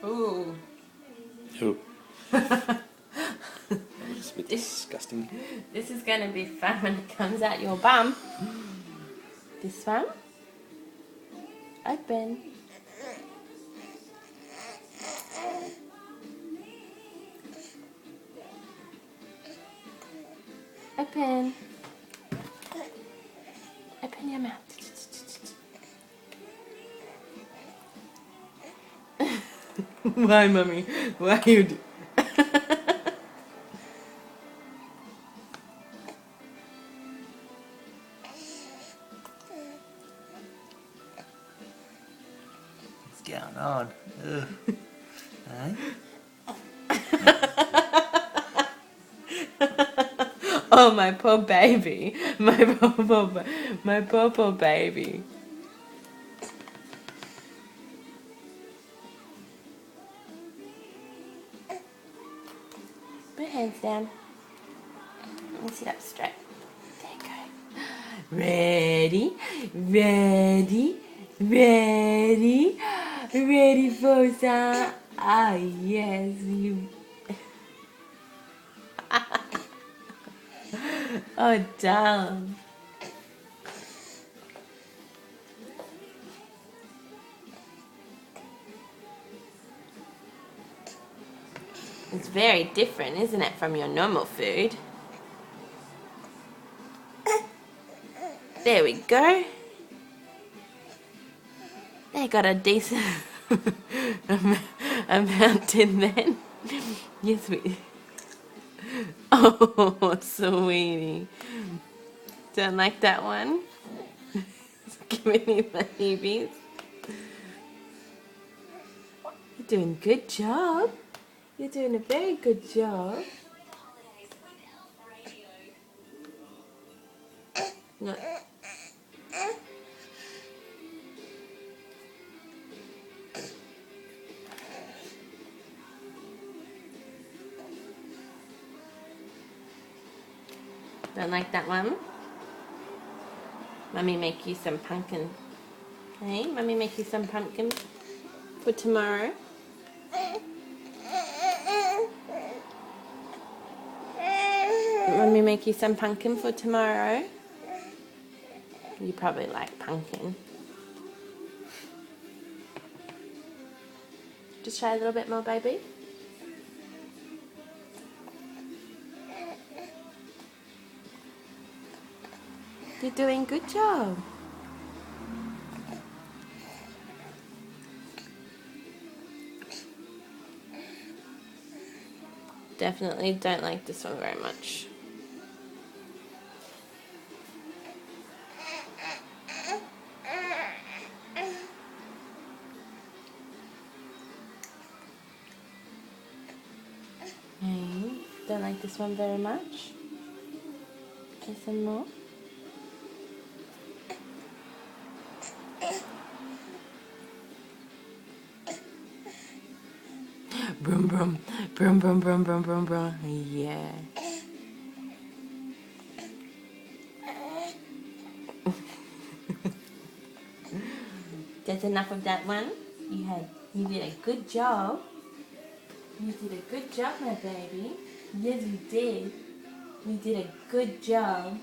Ooh. Ooh. That was a bit disgusting. This is going to be fun when it comes out your bum. This one. Open. Open. Open your mouth. Why, Mummy? Why you do? What's going on? Ugh. Hey? Oh, my poor baby. My poor baby. Put your hands down. And sit up straight. There you go. Ready? Ready? Ready? Ready for some? Ah, yes, you. Oh, darling. It's very different, isn't it, from your normal food? There we go. They got a decent amount in then. Yes, we. Oh, sweetie. Don't like that one? It's giving me the heebies. You're doing a good job. You're doing a very good job. No. Don't like that one? Mummy make you some pumpkin. Hey, Mummy make you some pumpkin for tomorrow. Mummy make you some pumpkin for tomorrow. You probably like pumpkin. Just try a little bit more, baby. You're doing a good job. Definitely don't like this one very much. Okay. Don't like this one very much. Try some more. Brum brum, brum brum brum brum brum brum. Yeah. That's enough of that one. You did a good job. You did a good job, my baby. Yes, you did. You did a good job.